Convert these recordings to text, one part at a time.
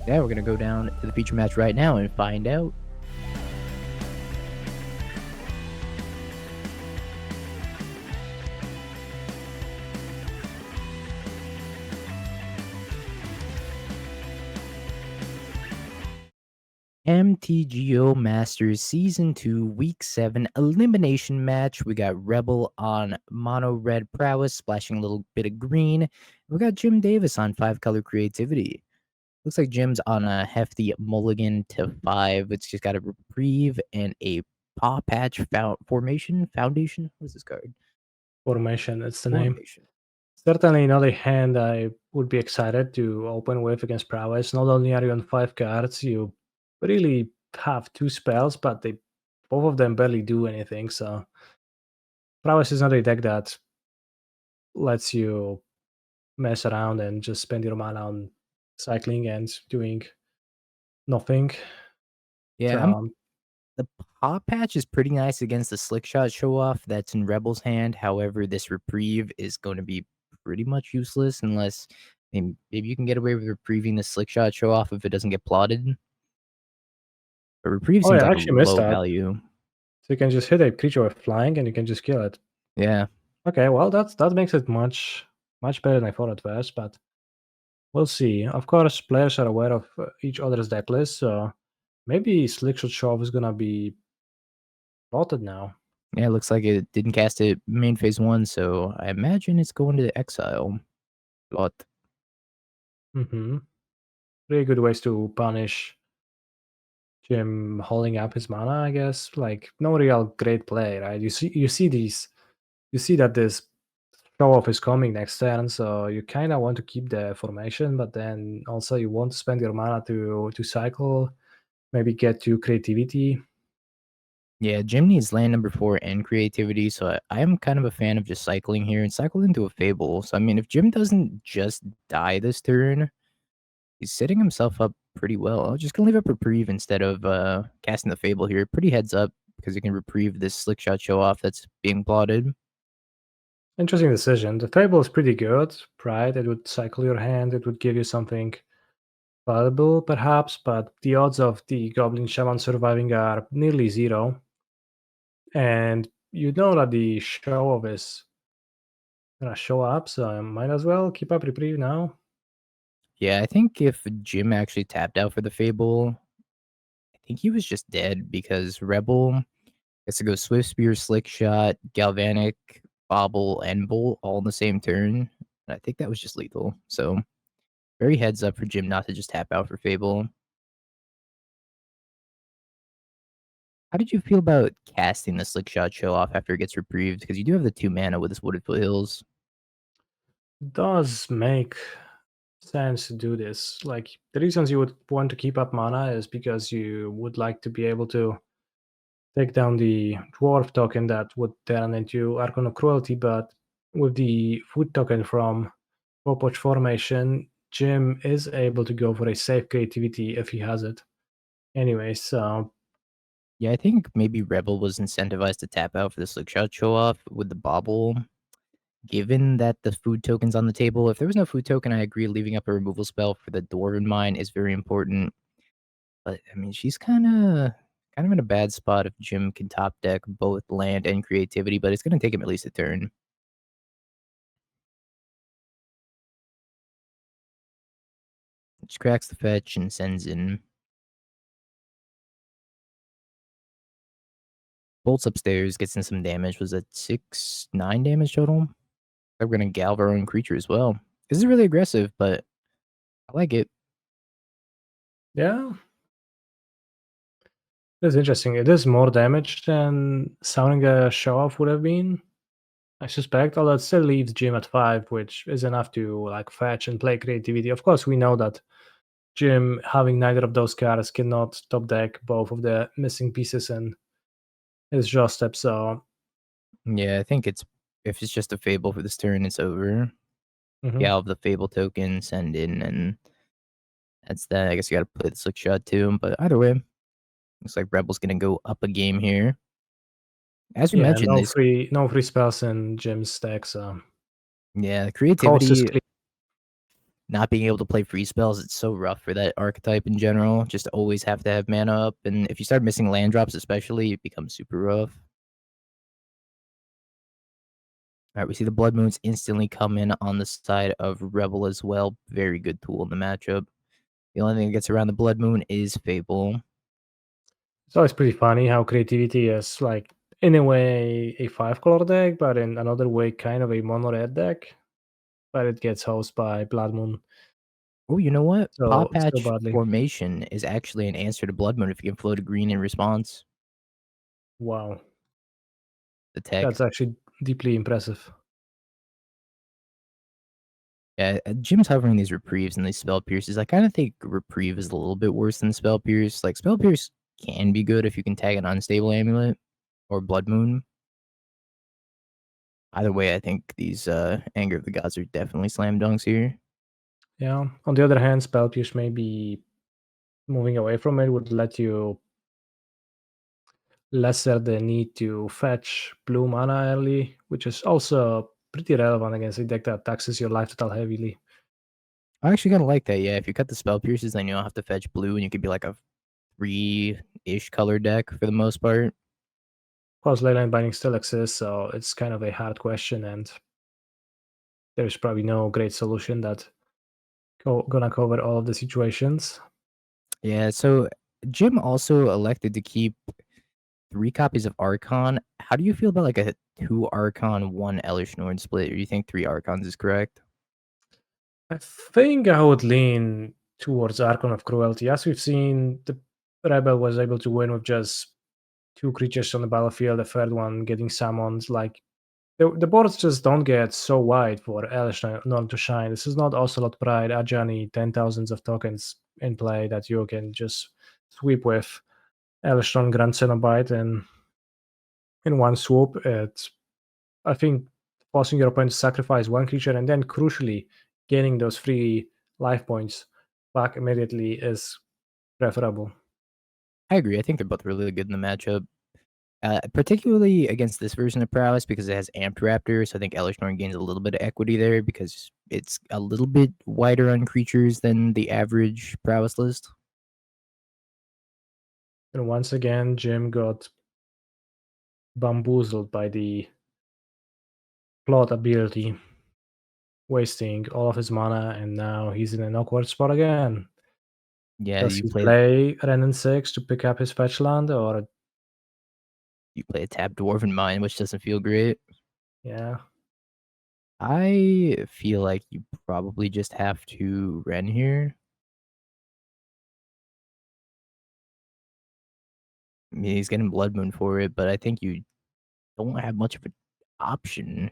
Yeah, we're gonna go down to the feature match right now and find out. MTGO Masters Season 2, Week 7 elimination match. We got Rebel on mono red Prowess, splashing a little bit of green. We got Jim Davis on 5-color creativity. Looks like Jim's on a hefty mulligan to 5. It's just got a reprieve and a paw patch foundation. What's this card? Formation, it's the name. Formation. Certainly another hand I would be excited to open with against Prowess. Not only are you on 5 cards, you really have 2 spells, but they both of them barely do anything, so Prowess is not a deck that lets you mess around and just spend your mana on cycling and doing nothing. Yeah, So the paw patch is pretty nice against the slick shot show off that's in Rebel's hand. However, this reprieve is going to be pretty much useless unless maybe you can get away with reprieving the slick shot show off if it doesn't get plotted. But reprieve oh seems yeah, I like a actually missed low that. value. So you can just hit a creature with flying and you can just kill it. Yeah. Okay, well that makes it much better than I thought at first, but we'll see. Of course, players are aware of each other's deck list, so maybe Slickshot Shove is gonna be plotted now. Yeah, it looks like it didn't cast it main phase 1, so I imagine it's going to exile. But Mm-hmm. Really good ways to punish Jim holding up his mana, I guess. Like no real great play, right? You see that this show off is coming next turn, so you kind of want to keep the formation, but then also you want to spend your mana to cycle, maybe get to creativity. yeah, Jim needs land number 4 and creativity, so I am kind of a fan of just cycling here and cycle into a Fable. So, I mean, if Jim doesn't just die this turn, he's setting himself up pretty well. I'm just gonna leave up reprieve instead of casting the Fable here. Pretty heads up because you can reprieve this slick shot show off that's being plotted. Interesting decision. The table is pretty good, right? It would cycle your hand, it would give you something valuable, perhaps, but the odds of the Goblin Shaman surviving are nearly zero. And you know that the show off is gonna show up, so I might as well keep up reprieve now. Yeah, I think if Jim actually tapped out for the Fable, I think he was just dead because Rebel gets to go Swift Spear, Slick Shot, Galvanic, Bobble, and Bolt all in the same turn. And I think that was just lethal. So very heads up for Jim not to just tap out for Fable. How did you feel about casting the Slick Shot show off after it gets reprieved? Because you do have the 2 mana with this Wooded Foothills. Does make sense to do this. Like the reasons you would want to keep up mana is because you would like to be able to take down the dwarf token that would turn into Archon of Cruelty, but with the food token from Popotch formation, Jim is able to go for a safe creativity if he has it. Anyway, so Yeah, I think maybe Rebel was incentivized to tap out for the Slick Shot show off with the Bobble. Given that the food token's on the table, if there was no food token, I agree leaving up a removal spell for the Dwarven Mine is very important. But I mean, she's kind of in a bad spot if Jim can top deck both land and creativity, but it's gonna take him at least a turn. Just cracks the fetch and sends in bolts upstairs, gets in some damage. Was that 9 damage total? We're gonna Galv our own creature as well. This is really aggressive, but I like it. yeah, that's interesting. It is more damage than sounding a show off would have been, I suspect, although it still leaves Jim at 5, which is enough to like fetch and play creativity. Of course, we know that Jim, having neither of those cards, cannot top deck both of the missing pieces in his draw step. So, Yeah, I think if it's just a Fable for this turn, it's over. mhm. Galv the Fable token, send in, and that's that. I guess you gotta play the slick shot too. But either way, looks like Rebel's gonna go up a game here. As we Yeah, mentioned, this no free spells in Jim's deck. So yeah, cost is creativity clear. not being able to play free spells, it's so rough for that archetype in general. Just to always have to have mana up, and if you start missing land drops, especially, it becomes super rough. All right, we see the Blood Moons instantly come in on the side of Rebel as well. Very good tool in the matchup. The only thing that gets around the Blood Moon is Fable. It's always pretty funny how creativity is like in a way a 5 color deck, but in another way kind of a mono red deck. But it gets hosed by Blood Moon Oh, you know what? Paw so Patch badly. Formation is actually an answer to Blood Moon if you can float a green in response. Wow, The tech. that's actually deeply impressive. Yeah, Jim's hovering these reprieves and these spell pierces. I kind of think reprieve is a little bit worse than spell pierce. Like spell pierce can be good if you can tag an unstable amulet or blood moon. Either way, I think these anger of the gods are definitely slam dunks here. Yeah. On the other hand, spell pierce maybe moving away from it would let you lesser the need to fetch blue mana early, which is also pretty relevant against a deck that taxes your life total heavily. I actually kind of like that. Yeah, if you cut the spell pierces, then you don't have to fetch blue, and you could be like a 3-ish color deck for the most part. Of course, leyline binding still exists, so it's kind of a hard question, and there's probably no great solution that gonna cover all of the situations. Yeah, so Jim also elected to keep 3 copies of Archon. How do you feel about like a 2 Archon, 1 Elish Nord split? Or you think 3 Archons is correct? I think I would lean towards Archon of Cruelty. As we've seen, the Rebel was able to win with just 2 creatures on the battlefield, the third one getting summoned. Like the boards just don't get so wide for Elish Norn to shine. This is not Ocelot Pride, Ajani, 10,000s of tokens in play that you can just sweep with Elish Norn Grand Cenobite and in one swoop. It's, I think, forcing your opponent to sacrifice 1 creature and then crucially gaining those 3 life points back immediately is preferable. I agree. I think they're both really good in the matchup. Particularly against this version of Prowess because it has Amped Raptor, so I think Elish Norn gains a little bit of equity there because it's a little bit wider on creatures than the average Prowess list. And once again, Jim got bamboozled by the plot ability, wasting all of his mana, and now he's in an awkward spot again. Yeah, Does he play Renin 6 to pick up his fetch land, or you play a tapped Dwarven Mine, which doesn't feel great. yeah? I feel like you probably just have to Ren here. I mean, he's getting Blood Moon for it, but I think you don't have much of an option.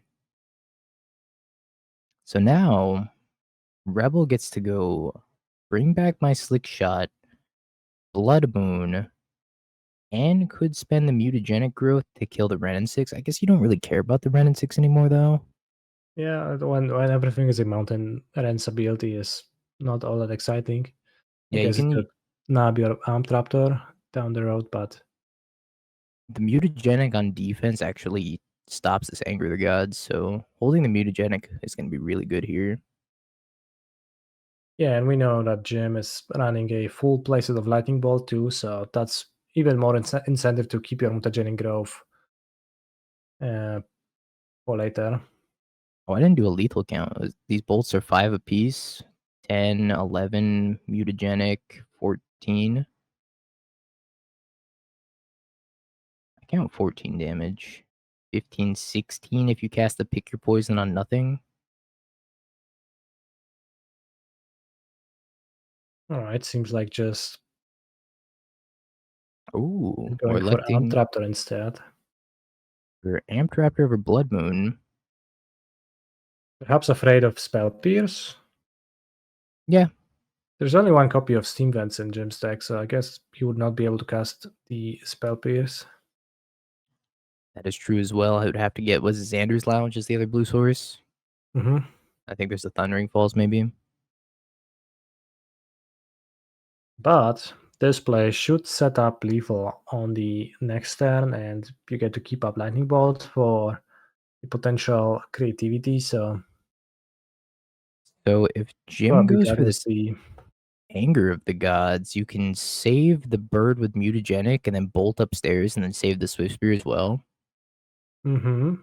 So now Rebel gets to go bring back my Slick Shot, Blood Moon, and could spend the mutagenic growth to kill the Renin 6. I guess you don't really care about the Renin 6 anymore, though. Yeah, when everything is a mountain, Ren's ability is not all that exciting. I Yeah, you guess it can. could nab your Armed Raptor down the road, but The mutagenic on defense actually stops this Anger of the Gods, so holding the mutagenic is going to be really good here. yeah, and we know that Jim is running a full playset of Lightning Bolt too, so that's even more incentive to keep your mutagenic growth uh, for later. Oh, I didn't do a lethal count. These bolts are 5 apiece, 10, 11, mutagenic, 14. I count 14 damage. 15, 16 if you cast the Pick Your Poison on nothing. All right, seems like just Oh, we're going for Armed electing Raptor instead. for Amped Raptor over Blood Moon. Perhaps afraid of Spell Pierce. Yeah, There's only 1 copy of Steam Vents in Jim's deck, so I guess he would not be able to cast the Spell Pierce. that is true as well. I would have to get, was it Xander's Lounge is the other blue source? Mm-hmm. I think there's the Thundering Falls maybe. But this play should set up lethal on the next turn, and you get to keep up Lightning Bolt for the potential creativity. So So if Jim Probably goes that for was this the. Anger of the Gods, you can save the bird with mutagenic and then bolt upstairs and then save the Swift Spear as well. Mm-hmm.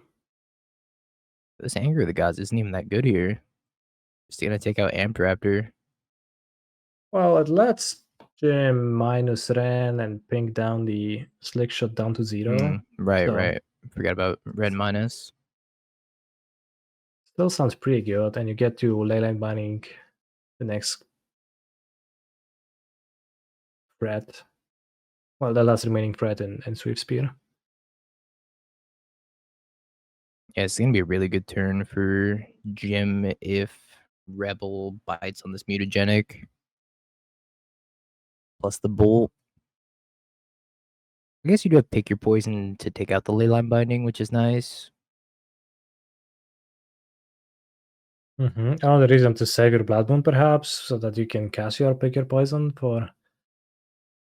This Anger of the Gods isn't even that good here. Just gonna take out Amped Raptor. Well, it lets Jim minus Ren and ping down the slick shot down to 0. Right, So right. Forgot about red minus. still sounds pretty good, and you get to leyline binding the next threat. Well, the last remaining threat in Swift Spear. Yeah, it's gonna be a really good turn for Jim if Rebel bites on this mutagenic. Plus the bolt. I guess you do have pick your poison to take out the leyline binding, which is nice. Another reason to save your Blood Moon, perhaps, so that you can cast your pick your poison for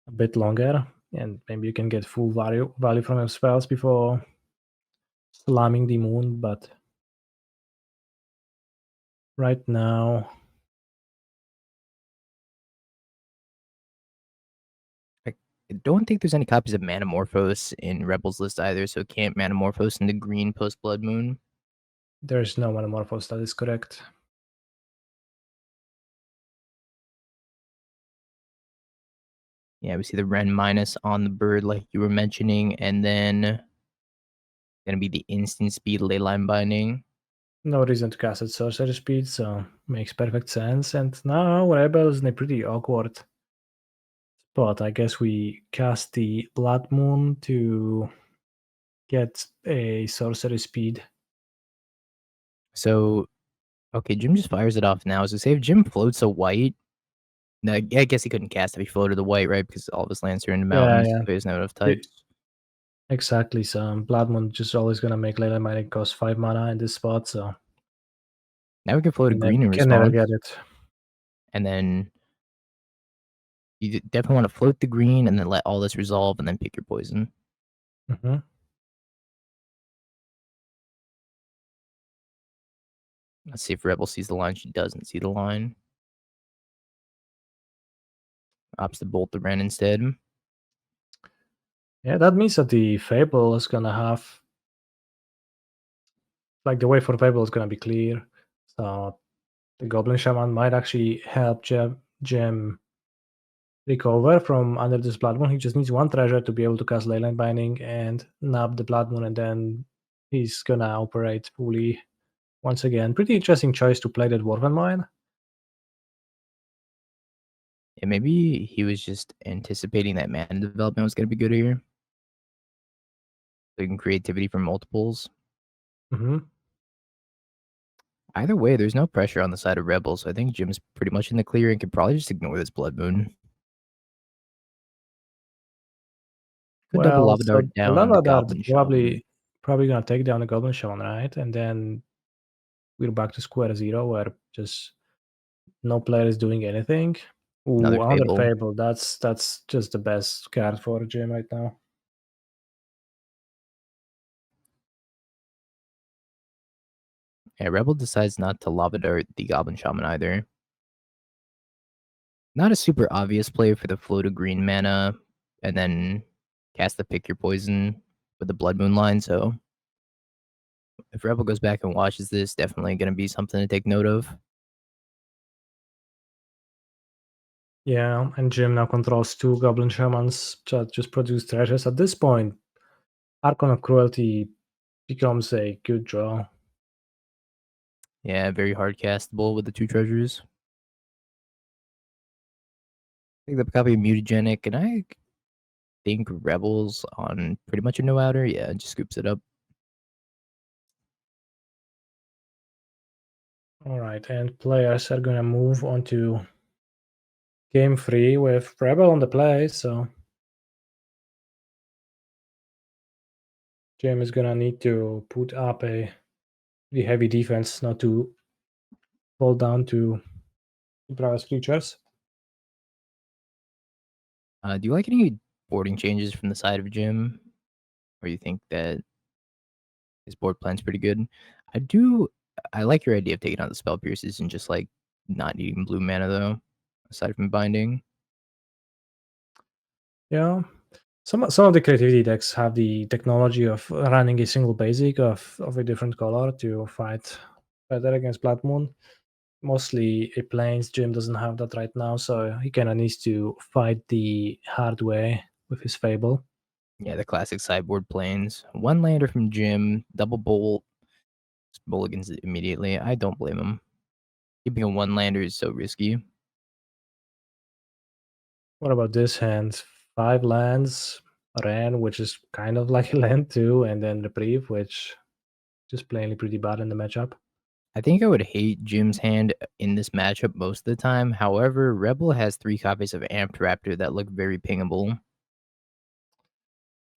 a bit longer, and maybe you can get full value from your spells before slamming the moon. But right now, I don't think there's any copies of Manamorphose in Rebels list either, so it can't Manamorphose into green post Blood Moon. there's no Metamorphose, that is correct. Yeah, we see the Ren minus on the bird, like you were mentioning, and then gonna be the instant speed leyline binding. No reason to cast at sorcery speed, so makes perfect sense. And now Rebel is in a pretty awkward spot. I guess we cast the Blood Moon to get a sorcery speed. So, okay, Jim just fires it off now. So, say if Jim floats a white, no, I guess he couldn't cast if he floated the white, right? Because all of his lands are in the Yeah, mountains, yeah. so he doesn't have enough E- types. Exactly. So Blood Moon just always gonna make Leyline Binding cost 5 mana in this spot, so Now we can float a green in can never get response, it. and then you definitely want to float the green and then let all this resolve and then pick your poison. hmm Let's see if Rebel sees the line. She doesn't see the line. Opts to bolt the Ren instead. Yeah, that means that the Fable is gonna have, like, the way for Fable is gonna be clear. So the Goblin Shaman might actually help Gem recover from under this Blood Moon. He just needs one treasure to be able to cast Leyline Binding and nab the Blood Moon, and then he's gonna operate fully once again. Pretty interesting choice to play that Dwarven Mine. Yeah, maybe he was just anticipating that mana development was going to be good here. So you can creativity from multiples. hmm Either way, there's no pressure on the side of Rebel, so I think Jim's pretty much in the clear and can probably just ignore this Blood Moon. Could double Well, Lava so Dart the down the Lava Dart Goblin Shaman. probably gonna take down the Goblin Shaman, right? And then we're back to square zero, where just no player is doing anything. Ooh, Another another Fable. Fable. That's just the best card for Jim right now. Yeah, Rebel decides not to Lava Dart the Goblin Shaman either. Not a super obvious play for the flow to green mana, and then cast the Pick Your Poison with the Blood Moon line, so if Rebel goes back and watches this, definitely going to be something to take note of. Yeah, and Jim now controls two Goblin Shamans that just produce treasures. At this point, Archon of Cruelty becomes a good draw. Yeah, very hard castable with the two treasures. Pick up a copy of Mutagenic, and I think Rebels on pretty much a no outer. Yeah, just scoops it up. All right, and players are gonna move on to game 3 with Rebel on the play, so Jim is gonna need to put up a pretty heavy defense not to fall down to Prowess creatures. Do you like any boarding changes from the side of Jim? Or you think that his board plan's pretty good? I do. I like your idea of taking out the spell pierces and just like not needing blue mana though, aside from binding. Yeah. Some of the creativity decks have the technology of running a single basic of a different color to fight better against Blood Moon. Mostly a plains Jim doesn't have that right now, so he kinda needs to fight the hard way with his Fable. Yeah, the classic sideboard planes. One lander from Jim, double bolt, mulligans it immediately. I don't blame him. Keeping a one lander is so risky. What about this hand? 5 lands, Ran, which is kind of like a land too, and then Reprieve, which just plainly pretty bad in the matchup. I think I would hate Jim's hand in this matchup most of the time. However, Rebel has 3 copies of Amped Raptor that look very pingable.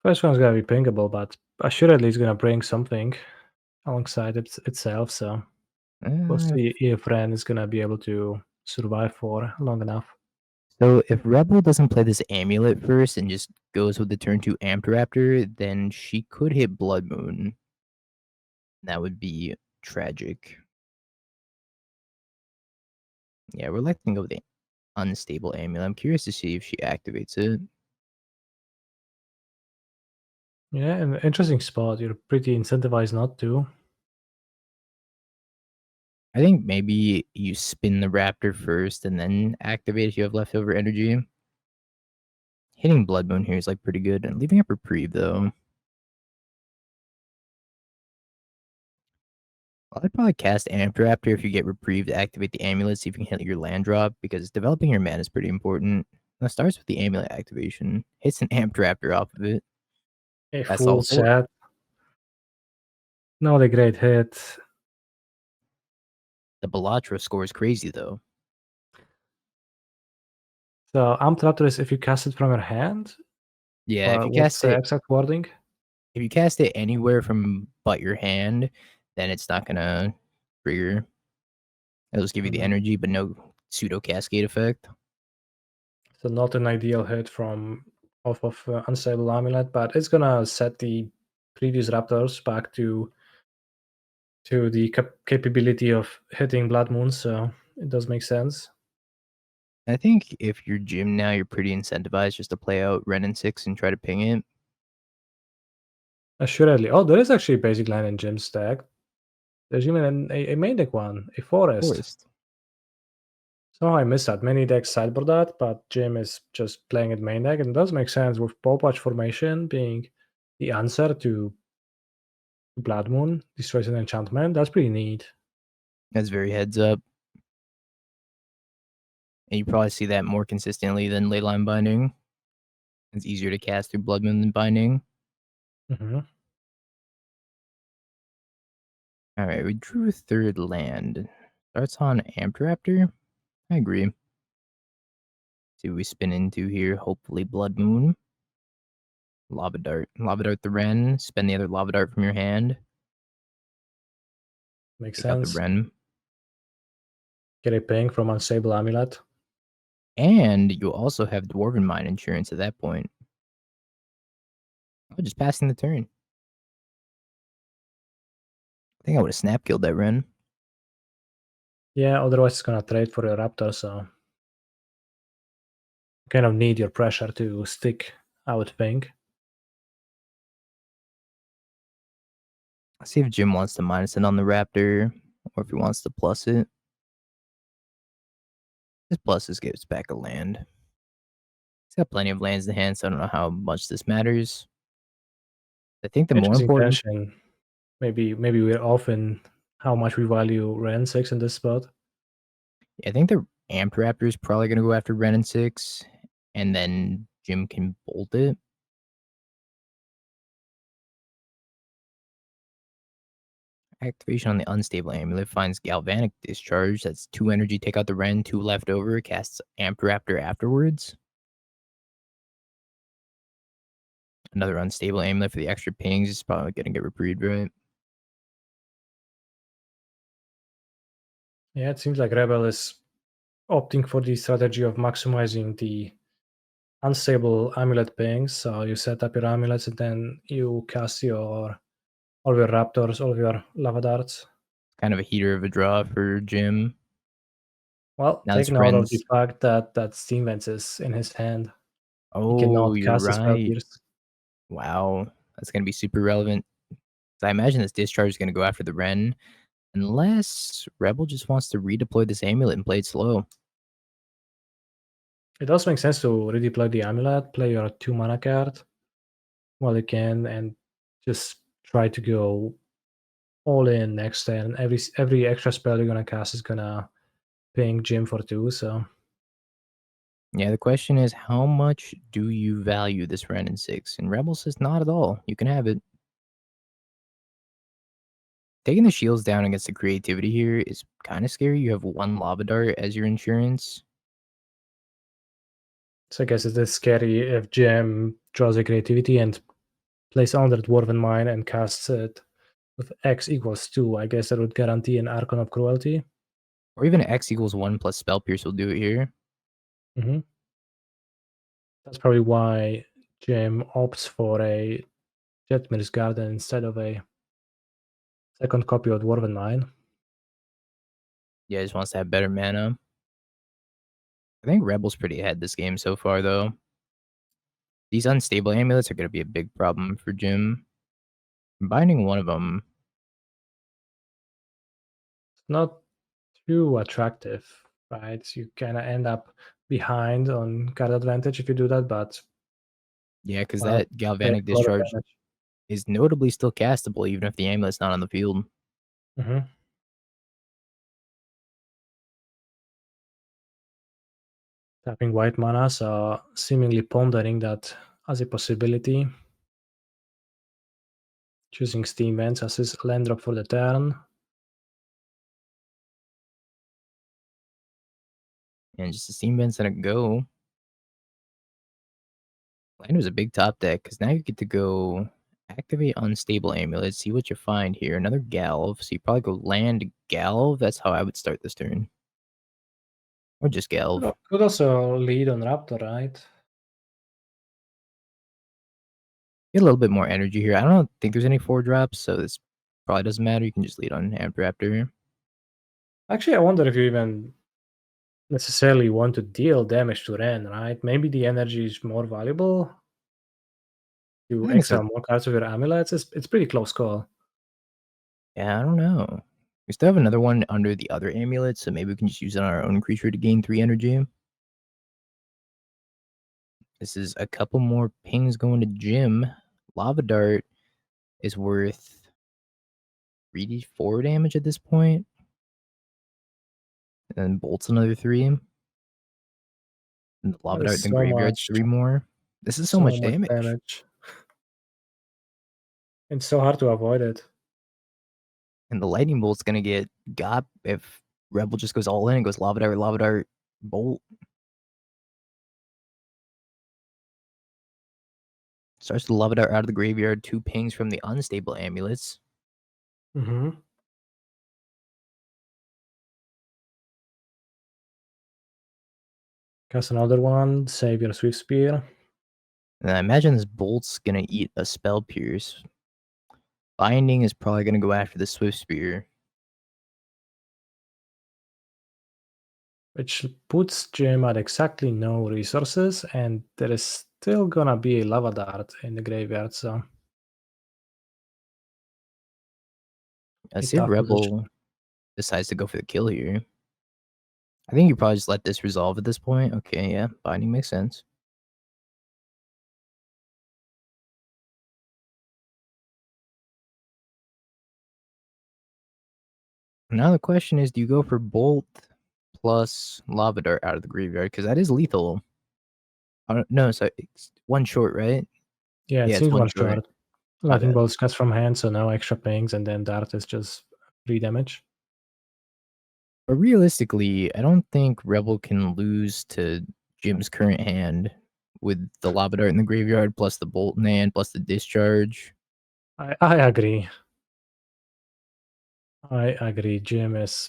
First one's gonna be pingable, but assuredly it's gonna bring something alongside itself, so we'll Uh, see if Ren is gonna be able to survive for long enough. so if Rebel doesn't play this amulet first and just goes with the turn 2 Amped Raptor, then she could hit Blood Moon. That would be tragic. Yeah, we're likely to go with the unstable amulet. I'm curious to see if she activates it. Yeah, an interesting spot. You're pretty incentivized not to. I think maybe you spin the Raptor first and then activate if you have leftover energy. Hitting Blood Moon here is like pretty good, and leaving up Reprieve though. I'd probably cast Amped Raptor if you get Reprieve to activate the amulet, see if you can hit your land drop, because developing your mana is pretty important. That starts with the amulet activation. Hits an Amped Raptor off of it. A That's full all for it. set. Not a great hit. The Bellatra score is crazy though. So Amped Raptor is if you cast it from your hand? Yeah, Or what's the exact wording? if you cast it anywhere from but your hand, then it's not gonna trigger. It'll just give you the Mhm. energy, but no pseudo cascade effect. So not an ideal hit from off of Unstable Amulet, but it's gonna set the previous Raptors back to the capability of hitting Blood Moon, so it does make sense. I think if you're Jim now, you're pretty incentivized just to play out Ren and 6 and try to ping it. Assuredly. Oh, there is actually a basic line in Jim's deck. There's even a main deck one, a Forest. Forest. Somehow I missed that. Many decks sideboard that, but Jim is just playing it main deck, and it does make sense with Paw Patch formation being the answer to Blood Moon, destroys an enchantment. That's pretty neat. That's very heads up. And you probably see that more consistently than Leyline Binding. It's easier to cast through Blood Moon than Binding. Hmm. Alright, we drew a third land. Starts on Amped Raptor. I agree. See what we spin into here. Hopefully Blood Moon. Lava Dart. Lava Dart the Ren. Spend the other Lava Dart from your hand. Makes Take out the sense. Ren. Get a ping from Unstable Amulet. And you also have Dwarven Mine Insurance at that point. Oh, just passing the turn. I think I would have snap killed that Ren. Yeah, otherwise it's gonna trade for your Raptor, so you kind of need your pressure to stick, I would think. Let's see if Jim wants to minus it on the Raptor, or if he wants to plus it. His pluses gives back a land. He's got plenty of lands in hand, so I don't know how much this matters. I think the more Interesting important, tension. Maybe we're off in how much we value Ren 6 in this spot. I think the Amped Raptor is probably going to go after Ren and 6, and then Jim can bolt it. Activation on the unstable amulet finds Galvanic Discharge. That's 2 energy, take out the Ren, 2 left over, casts Amped Raptor afterwards. Another unstable amulet for the extra pings. It's probably going to get reprieved, right? Yeah, it seems like Rebel is opting for the strategy of maximizing the unstable amulet pings. So you set up your amulets and then you cast all your raptors, all your lava darts. Kind of a heater of a draw for Jim. Well, Now his take note of the friends. fact that Steam Vents is in his hand. He Oh, cannot you're cast a spell right. pierce. Wow, that's gonna be super relevant. I imagine this discharge is gonna go after the Ren, unless Rebel just wants to redeploy this amulet and play it slow. It does make sense to redeploy the amulet, play your 2 mana card while you can, and just try to go all in next turn. Every extra spell you're gonna cast is gonna ping Jim for 2, so Yeah, the question is, how much do you value this Ren in 6? And Rebel says not at all. You can have it. Taking the shields down against the creativity here is kind of scary. You have one lava dart as your insurance. I guess it is scary if Jim draws a creativity and plays under Dwarven Mine and casts it with X equals 2. I guess that would guarantee an Archon of Cruelty. Or even X equals 1 plus Spell Pierce will do it here. Mhm. That's probably why Jim opts for a Jetmir's Garden instead of a second copy of Dwarven Mine. Yeah, just wants to have better mana. I think Rebel's pretty ahead this game so far, though. These unstable amulets are going to be a big problem for Jim. Combining one of them, It's not too attractive, right? You kind of end up behind on card advantage if you do that, but yeah, because well, that there's Galvanic a lot of Discharge damage. is notably still castable even if the amulet's not on the field. Mhm. Tapping white mana, so seemingly pondering that as a possibility. Choosing Steam Vents as his land drop for the turn. And just the Steam Vent's gonna go. Land was a big top deck because now you get to go activate unstable amulet, see what you find here. Another Galv. So you probably go land Galv. That's how I would start this turn. Or just Galv. Could also lead on Raptor, right? Get a little bit more energy here. I don't think there's any 4 drops, so this probably doesn't matter. You can just lead on Amped Raptor. Actually, I wonder if you even necessarily want to deal damage to Ren, right? Maybe the energy is more valuable. I You think so. exile more cards with your amulets. It's pretty close call. Yeah, I don't know. We still have another one under the other amulet, so maybe we can just use it on our own creature to gain 3 energy. This is a couple more pings going to Jim. Lava Dart is worth 3d4 damage at this point. And then Bolt's another 3. And the That Lava is Dart in the graveyard's 3 more. This is so so much much damage. damage. It's so hard to avoid it. And the Lightning Bolt's gonna get got if Rebel just goes all in and goes Lava Dart, Bolt. Starts to Lava Dart out of the graveyard, 2 pings from the unstable amulets. Mm-hmm. Cast another one. Save your Swift Spear. And I imagine this Bolt's gonna eat a Spell Pierce. Binding is probably gonna go after the Swift Spear. Which puts Jim at exactly no resources, and there is still gonna be a Lava Dart in the graveyard, so Let's a see if tough position. Rebel decides to go for the kill here. I think you probably just let this resolve at this point. Okay, yeah, Binding makes sense. Now the question is, do you go for Bolt plus Lava Dart out of the graveyard? Because that is lethal. No, so it's 1 short, right? Yeah, it Yeah, it's seems 1 one short. short. My Lightning bad. Bolt's cast from hand, so no extra pings, and then Dart is just 3 damage. But realistically, I don't think Rebel can lose to Jim's current hand with the Lava Dart in the graveyard plus the Bolt in hand plus the Discharge. I agree. I agree. Jim is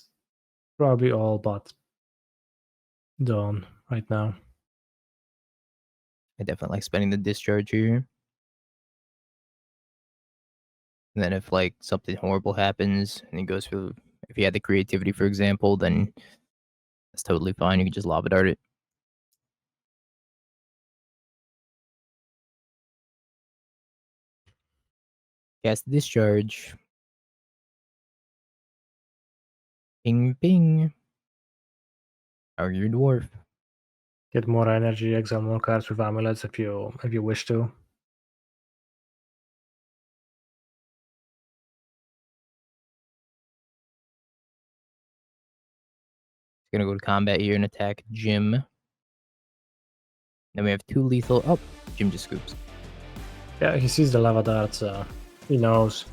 probably all but done right now. I definitely like spending the Discharge here. And then if like something horrible happens and he goes for if he had the creativity, for example, then That's totally fine. You can just lava dart it. Cast discharge. Ping ping. Are your dwarf? Get more energy, exile more cards with amulets if you wish to. Gonna go to combat here and attack Jim. Then we have 2 lethal. Oh, Jim just scoops. Yeah, he sees the lava darts. He knows.